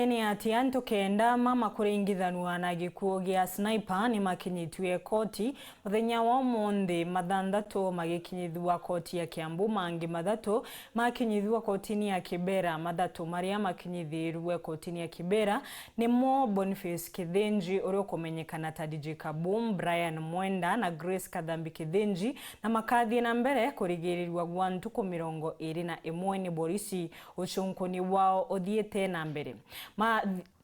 ni ati ANTU KENDA MWEREKERA na GIKUU gia sniper ni makinyitwe koti muthenya wa umuthi mathandatu magikinyithwa koti ya KIAMBU, mangi mathatu makinyithwa kotini ya KIBERA. Mathatu maria makinyithirwe kotini ya KIBERA nimo Boniface Kithinji uria kumenyekana ta DJ KABOOM, Brian Mwenda na Grace KATHAMBI Kithinji, na makathie na mbere kurigirirwa gwa ntuku 21 ni borisi ucunkuni wao uthiete na mbere.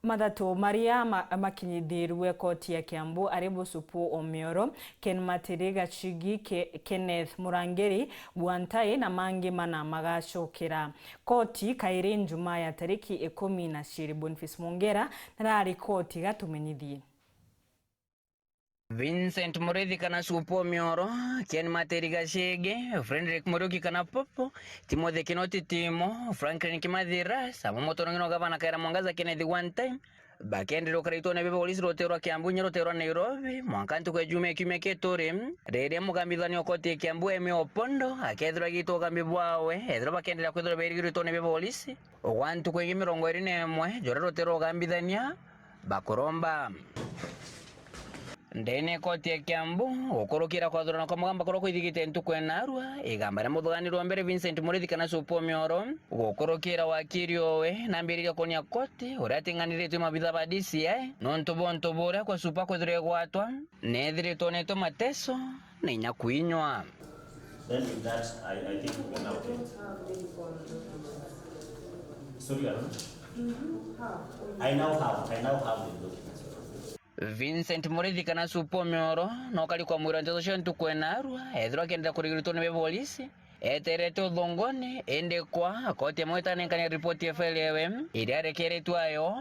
Mathatu maria makinyithirwe koti ya KIAMBU ari Busupu Omioro, Ken Matiriga Chigi, Kenneth Murangeri Gwantai na mangi mana magacokera koti kairi NJUMAA ya tariki 12. Boniface Mongera narari koti gatumenyithie. Vincent Mureithi kana Supu Omioro, Ken Matiriga Chigi, Frederick Muruki kana Popo, Timothy Kinoti Timo, Franklin Kimathira, Samomoto Ngino Gavana Kaira Mwangaza Kennedy one time, bakendero karito ne polisi roterwa KIAMBU nyeroterwa Nairobi, mwankantu kwa jume kimya ketore, rere mugambithani okoti KIAMBU eme opondo, akethra gito gambibwawe, edro bakendera kwethra berigirito ne polisi, ogwantu kwa 21, jora rotero gambithania, bakoromba. Ndene koti ya KIAMBU okorokira kwa thorana kwa mugamba koroko ithigite NTUKU igambara muthuganirwa mbere Vincent Mureithi kana Supu Omioro okorokira wakiri owe nambiriria konia koti uria tinganiritwe mabitha ba DCI nontu bonto bora kwa Supu kwethire gwatwa nethiritwo neto mateso na inya kuinywa. Then in that I think we can now get. Sorry, I now have the documents. Vincent Mureithi kana Supu Omioro no kali kwa mwira ntezo cio NTUKU ethirwa kenda kurigiritwo ni polisi eterete uthongone ende kwa koti mwetanenkania report ya FLM iria rekeretwe ayo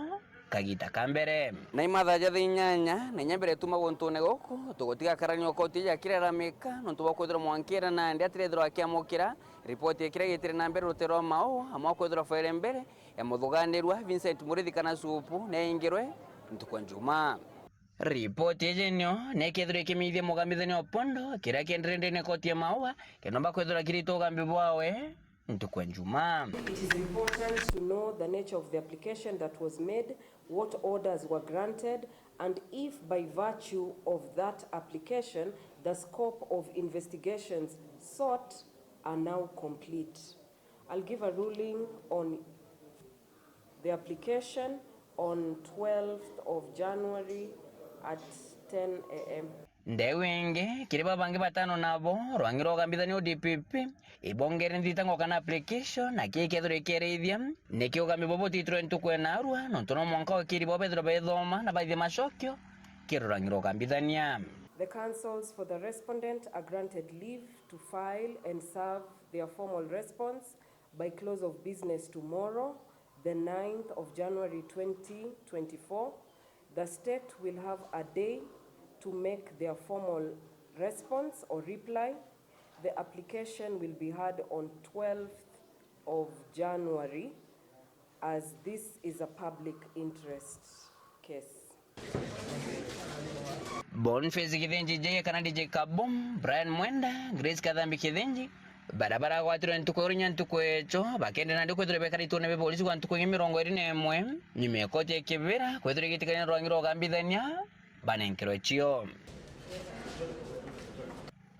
kagita kambere na imathaja thinyanya na nyambere tuma gontone goko tugotiga karanyo koti ya kirera meka no tubakwethira mwankira na ndi atirethirwa akiamukira report ya kire gitire na mbere rutero mao amwa kwethira FLM mbere ya muthuganirwa Vincent Mureithi kana Supu na ingirwe NTUKU NJUMAA. Report ejenyo nekethire kimithie mugambithani opondo kira kendrende ne koti ya maua kenomba kwethira kirito gambibwawe NTUKU NJUMAA. It is important to know the nature of the application that was made, what orders were granted, and if by virtue of that application the scope of investigations sought are now complete. I'll give a ruling on the application on 12th of January at 10 a.m. Ndewenge kiriba bangi batano nabo rwangiro gambithani ODPP ibongere nthitango kana application na kikethire kerithia nikio gambibobo titro NTUKU nontono mwanka wakiribo bethro bethoma na baithia macokio kirurangiro gambithania. The councils for the respondent are granted leave to file and serve their formal response by close of business tomorrow, the 9th of January 2024. The state will have a day to make their formal response or reply. The application will be heard on 12th of January as this is a public interest case. Boniface Kithinji kana DJ KABOOM, Brian Mwenda, Grace KATHAMBI Kithinji barabara gwatiro NTUKU NTUKU echo bakende na ndikwethire bekarito ne polisi kwa NTUKU 21 nyume koti ya KIBERA kwethire gitikanya rwangiro gambithania banenkero echio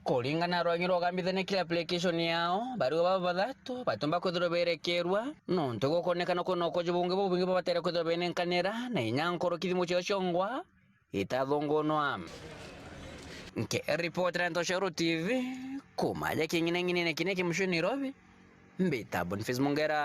kulingana rwangiro gambithania kila application yao barigo baba bathatu batomba kwethire berekerwa nontu gukonekana kono kojubunge bubinge batere kwethire benenkanira na inyankoro kithimo cio ciongwa itathongonwa. Nke report na Ntoshero TV kumaja kingine kine kimsho Nairobi mbita Boniface Mongera.